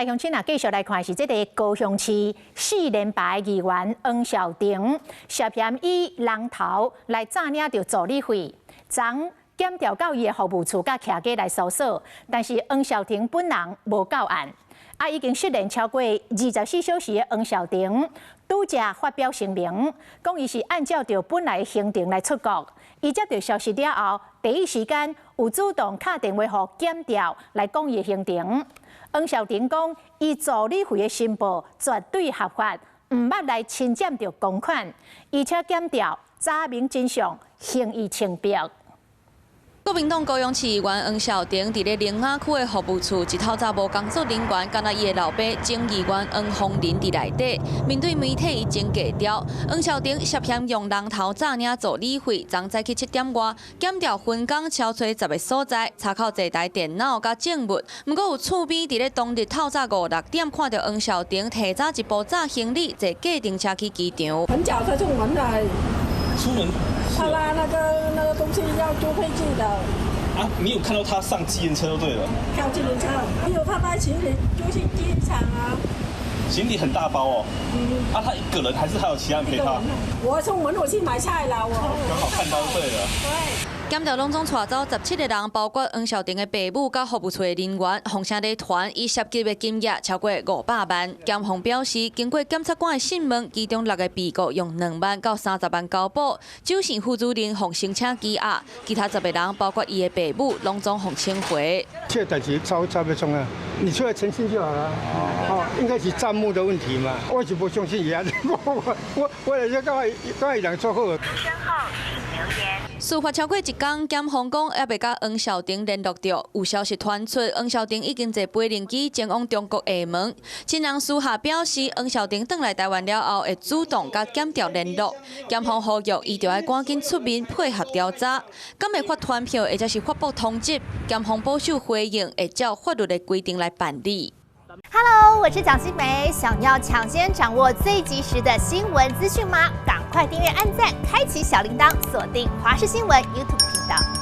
来，乡亲啊，继续来看是这个高雄市4连败议员黄孝庭涉嫌以人头来诈领到助理费，昨检调到伊的服务处甲徛家来搜索，但是黄孝庭本人无到案。已经失联超过24小时的黄孝庭，拄则发表声明，讲伊是按照着本来的行程来出国。伊接到消息了后，第一时间有主动打电话予检调来讲伊的行程。黄孝庭讲，伊助理费的申报绝对合法，毋捌来侵占着公款，而且检调查明真相，行医清白。国民党高雄市议员黄孝庭伫咧宁雅区的服务处，一透早无工作人员，敢若伊的老爸前议员黄凤林伫内底。面对媒体，伊真低调。黄孝庭涉嫌用人头诈领助理费，昨早起7点外，检调分工敲找10个所在，查扣一台电脑甲证物。不过有厝边伫咧当日透早5、6点，看到黄孝庭提早一步载行李坐计程车去机场。很早他就门来。出门。他拉那个东西要坐飞机的。啊，你有看到他上计程车就对了。跳计程车，还有他带行李就去机场啊。行李很大包哦。他一个人还是还有其他人陪他？我从门口去买菜了，我刚好看到对了。对。检调拢总带走17个人，包括黄孝庭的爸母甲服务处的人员，风声在传，以涉及的金额超过500万。检方表示，经过检察官的讯问，其中6个被告用2万到30万交保，酒姓副主任奉申请羁押，其他10个人，包括伊的爸母，拢总奉请回。这代志超不重要，你出来澄清就好了。应该是账目的问题嘛，我是不相信伊啊，我来这刚伊人做好。事发超过1天，检方讲还未甲黄孝庭联络到，有消息传出，黄孝庭已经坐飞轮机前往中国厦门。亲人私下表示，黄孝庭返来台湾了后，会主动甲检调联络。检方呼吁伊就要赶紧出面配合调查，敢会发传票或者是发布通缉，检方保守回应会照法律的规定来办理。Hello， 我是蒋欣梅，想要抢先掌握最及时的新闻资讯吗？赶快订阅、按赞、开启小铃铛，锁定华视新闻 YouTube 频道。